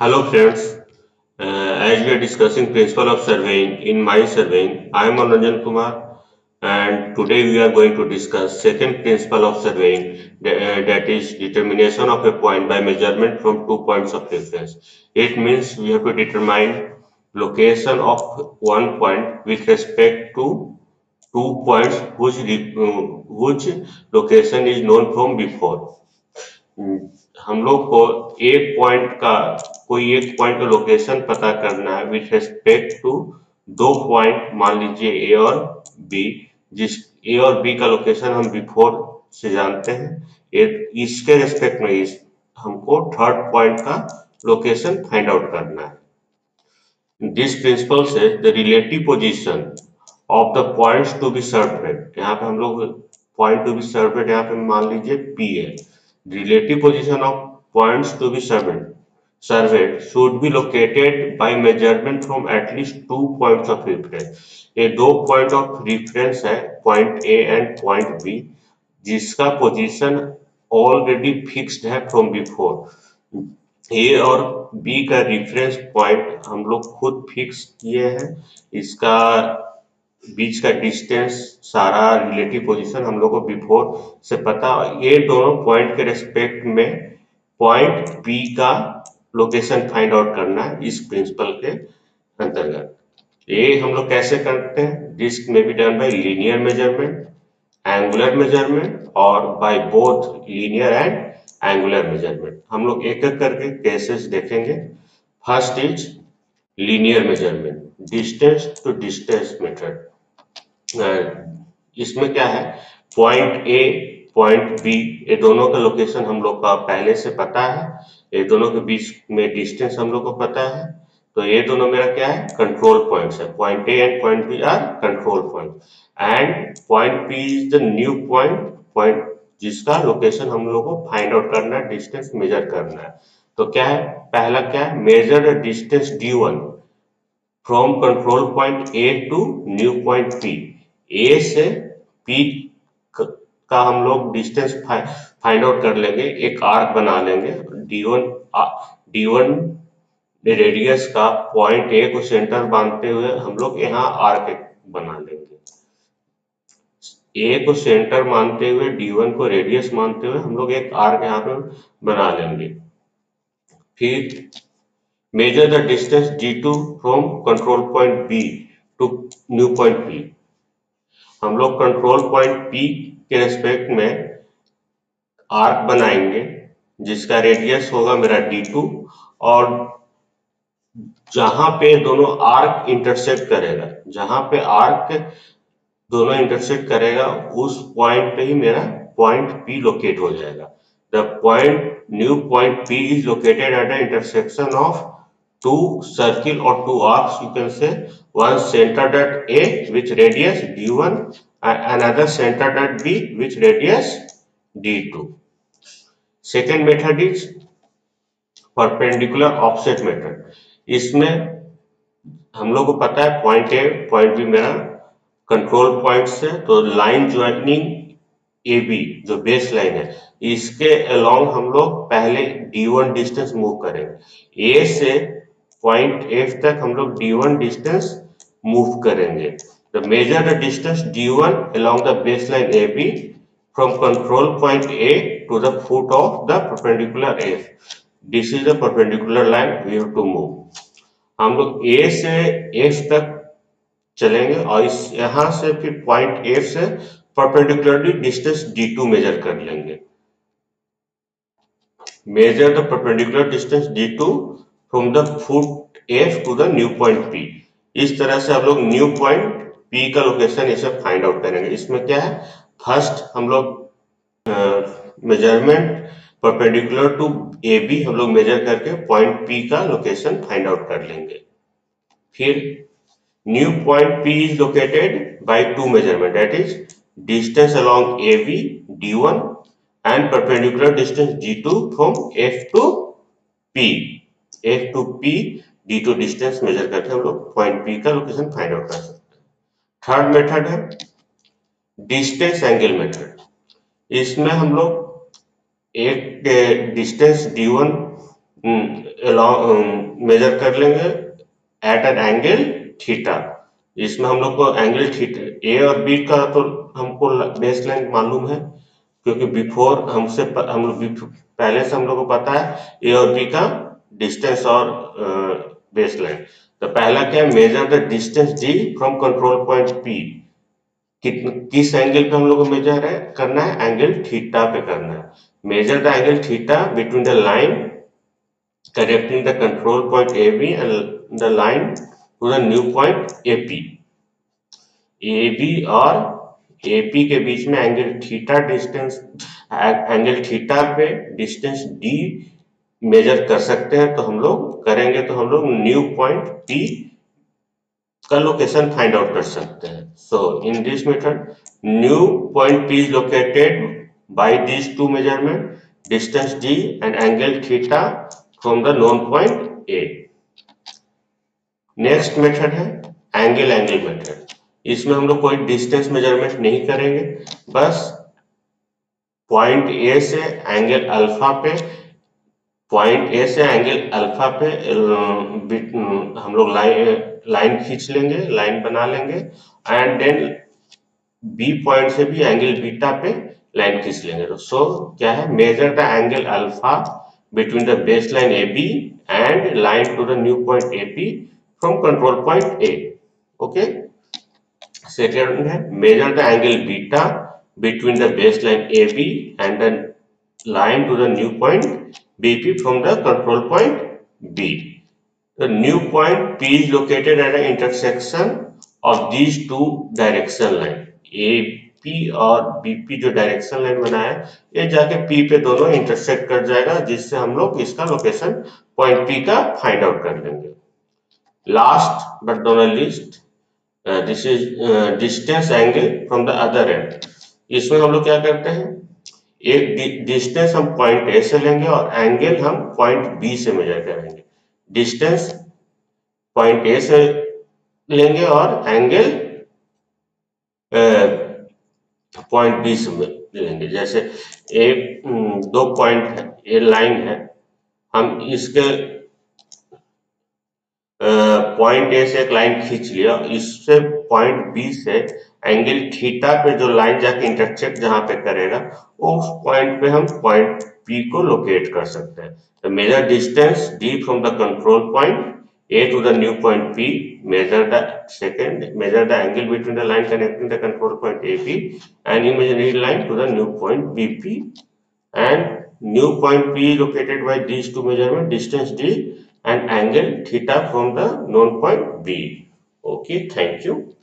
Hello friends, as we are discussing principle of surveying in my surveying, I am Ranjan Kumar and today we are going to discuss second principle of surveying that is determination of a point by measurement from 2 points of reference. It means we have to determine location of one point with respect to 2 points which location is known from before. हम लोग को एक point का कोई एक point का location पता करना है विथ रेस्पेक्ट टू दो पॉइंट मान लीजिए ए और बी, जिस ए और बी का लोकेशन हम बिफोर से जानते हैं। इसके रेस्पेक्ट में हमको थर्ड पॉइंट का लोकेशन फाइंड आउट करना है। दिस प्रिंसिपल से the relative position of the points to be surveyed, यहाँ पे हम लोग पॉइंट टू बी सर्वेड यहाँ पे मान लीजिए पी है। Relative position of points to be surveyed should be located by measurement from at least 2 points of reference। ये दो पॉइंट ऑफ रिफरेंस है, point A and point B, जिसका position already fixed है फ्रॉम बिफोर। ए और B का reference point हम लोग खुद फिक्स किए हैं, इसका बीच का डिस्टेंस सारा रिलेटिव पोजीशन हम लोग को बिफोर से पता। ये दोनों पॉइंट के रेस्पेक्ट में पॉइंट बी का लोकेशन फाइंड आउट करना है इस प्रिंसिपल के अंतर्गत। ये हम लोग कैसे करते हैं? दिस में be done by linear measurement, angular measurement और by both linear and angular measurement. हम लोग एक एक करके केसेस देखेंगे। First is linear measurement, distance to distance method. इसमें क्या है, पॉइंट ए पॉइंट बी ये दोनों का लोकेशन हम लोग का पहले से पता है, ये दोनों के बीच में डिस्टेंस हम लोग को पता है, तो ये दोनों मेरा क्या है, कंट्रोल पॉइंट्स है। Point A and point B are control point and point B is the new point जिसका लोकेशन हम लोग को फाइंड आउट करना है, डिस्टेंस मेजर करना है। तो क्या है, पहला क्या है, measure the distance d1 from control point A to new point P. A से पी का हम लोग डिस्टेंस फाइंड आउट कर लेंगे, एक आर्क बना लेंगे। डी1 रेडियस का पॉइंट ए को सेंटर मानते हुए हम लोग यहाँ आर्क बना लेंगे। ए को सेंटर मानते हुए डी1 को रेडियस मानते हुए हम लोग एक आर्क यहाँ पे बना लेंगे। फिर measure the distance d2 from control point B to new point P। हम लोग कंट्रोल पॉइंट P के रेस्पेक्ट में आर्क बनाएंगे जिसका रेडियस होगा मेरा d2, और जहां पे दोनों आर्क इंटरसेक्ट करेगा, जहां पे आर्क दोनों इंटरसेक्ट करेगा उस पॉइंट पे ही मेरा पॉइंट P लोकेट हो जाएगा। The point new point P is located at the intersection of two circle or two arcs, you can say, one centered at A with radius d1 and another centered at B with radius d2। Second method is perpendicular offset method। इसमें हम लोग को पता है point ए point B मेरा control point से, तो line joining A B जो बेस लाइन है इसके अलोंग हम लोग पहले d1 डिस्टेंस मूव करेंगे। ए से पॉइंट एफ तक हम लोग d1 डिस्टेंस मूव करेंगे। तो major the distance d1 along the baseline AB from control point A to the foot of the perpendicular F। This is the perpendicular line we have to move। हम लोग A से F तक चलेंगे और इस यहाँ से फिर पॉइंट F से परपेंडिकुलरली डिस्टेंस d2 मेजर कर लेंगे। Measure the perpendicular distance d2 from the foot F to the new point P। इस तरह से हम लोग न्यू पॉइंट P का लोकेशन ये सब फाइंड आउट करेंगे। इसमें क्या है, फर्स्ट हम लोग मेजरमेंट परपेंडिकुलर टू AB हम लोग मेजर करके पॉइंट P का लोकेशन फाइंड आउट कर लेंगे। फिर new point P is located by two measurement, that is distance along AB d1 and perpendicular distance d2 from F to P। F to P d2 distance measure करके हम लोग point P का location find out कर सकते हैं। Third method है distance angle method. इसमें हम लोग एक डिस्टेंस d1 मेजर कर लेंगे एट एन एंगल थीटा। इसमें हम लोग को एंगल थीटा ए और बी का तो हमको बेस लाइन मालूम है, क्योंकि बिफोर हम लोग पहले से हम लोग को पता है ए और बी का डिस्टेंस और बेस लाइन। तो पहला क्या है, measure the distance D from control point P. किस एंगल पे हम लोग को मेजर है करना है, एंगल थीटा पे करना है। Measure the angle theta between the line connecting the control point AB and the line to the new point AP। AB और AP के बीच में angle theta distance, angle theta पे डिस्टेंस D मेजर कर सकते हैं। तो हम लोग करेंगे तो हम लोग न्यू पॉइंट P का लोकेशन फाइंड आउट कर सकते हैं। So in this method new point P is located by these two measurement, distance D and angle theta from the known point A। Next method है angle angle method. इसमें हम लोग कोई distance measurement नहीं करेंगे, बस पॉइंट ए से angle alpha पे, पॉइंट ए से एंगल अल्फा पे हम लोग लाइन खींच लेंगे, लाइन बना लेंगे एंड देन बी पॉइंट से भी एंगल बीटा पे लाइन खींच लेंगे। तो सो क्या है, measure the angle alpha between the base line A B and line to the new point A P from control point A. Okay, second है measure the angle beta between the base line A B and the line to the new point BP from the control point B। The new point P is located at an intersection of these two direction line। AP और BP जो direction line बनाया ये जाके P पे दोनों intersect कर जाएगा, जिससे हम लोग इसका लोकेशन पॉइंट P का फाइंड आउट कर लेंगे। Last but not least, this is distance angle from the other and. इसमें हम लोग क्या करते हैं, एक डिस्टेंस हम पॉइंट ए से लेंगे और एंगल हम पॉइंट बी से मेजर करेंगे। डिस्टेंस पॉइंट ए से लेंगे और एंगल पॉइंट बी से लेंगे। जैसे एक दो पॉइंट है, ए लाइन है, हम इसके पॉइंट ए से एक लाइन खींच लिया, इससे पॉइंट बी से एंगल थीटा पे जो लाइन जाके इंटरसेक्ट जहां पे करेगा उस पॉइंट पे हम पॉइंट पी को लोकेट कर सकते हैं। तो measure distance D from the control point A to the new point P, measure the angle between the line connecting the control point A P and imaginary line to the new point B P, and new point P is located by these two measurement, distance D and angle theta from the known point B। Okay, thank you।